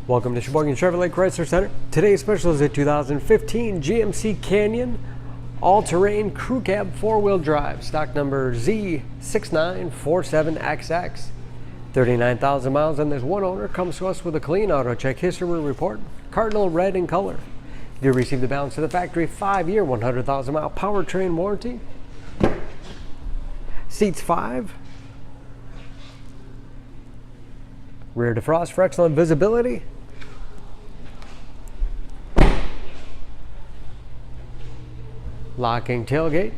Welcome to Sheboygan Chevrolet Chrysler Center. Today's special is a 2015 GMC Canyon all-terrain crew cab four-wheel drive, stock number Z6947XX. 39,000 miles on this one owner, comes to us with a clean auto check history report, Cardinal Red in color. You receive the balance of the factory 5-year, 100,000-mile powertrain warranty. Seats 5. Rear defrost for excellent visibility. Locking tailgate.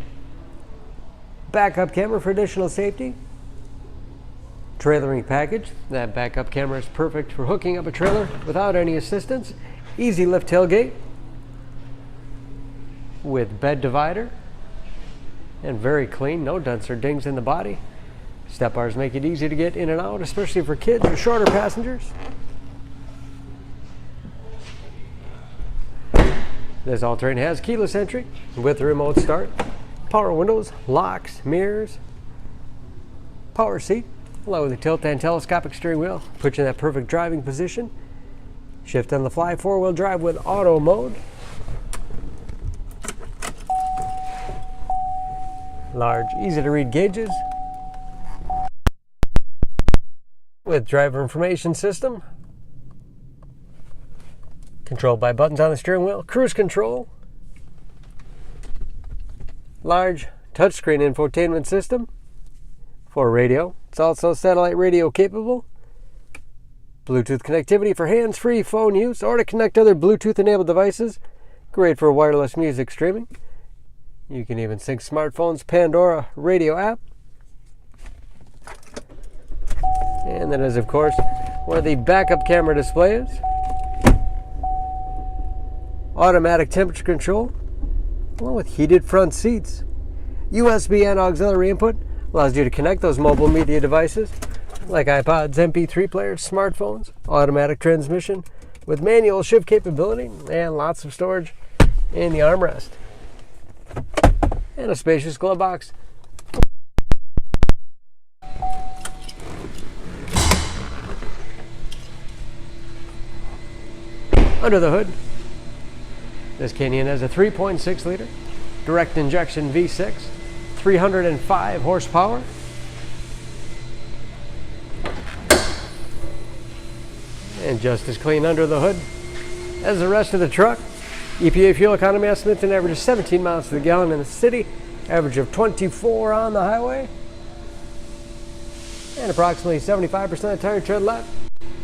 Backup camera for additional safety. Trailering package. That backup camera is perfect for hooking up a trailer without any assistance. Easy lift tailgate with bed divider. And very clean, no dents or dings in the body. Step bars make it easy to get in and out, especially for kids or shorter passengers. This all-terrain has keyless entry with remote start, power windows, locks, mirrors, power seat, along with a tilt and telescopic steering wheel, puts you in that perfect driving position. Shift on the fly, four-wheel drive with auto mode. Large, easy-to-read gauges with driver information system. Controlled by buttons on the steering wheel. Cruise control. Large touchscreen infotainment system for radio. It's also satellite radio capable. Bluetooth connectivity for hands-free phone use or to connect other Bluetooth-enabled devices. Great for wireless music streaming. You can even sync smartphones, Pandora radio app. And that is, of course, where the backup camera display is. Automatic temperature control, along with heated front seats. USB and auxiliary input allows you to connect those mobile media devices like iPods, MP3 players, smartphones. Automatic transmission with manual shift capability and lots of storage in the armrest. And a spacious glove box. Under the hood, this Canyon has a 3.6 liter direct injection V6, 305 horsepower. And just as clean under the hood as the rest of the truck. EPA fuel economy estimates an average of 17 miles to the gallon in the city, average of 24 on the highway, and approximately 75% of the tire tread left.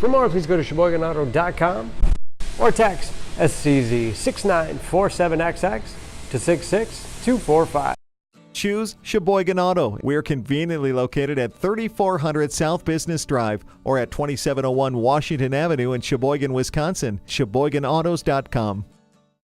For more, please go to SheboyganAuto.com or text SCZ6947XX to 66245. Choose Sheboygan Auto. We're conveniently located at 3400 South Business Drive or at 2701 Washington Avenue in Sheboygan, Wisconsin. SheboyganAutos.com.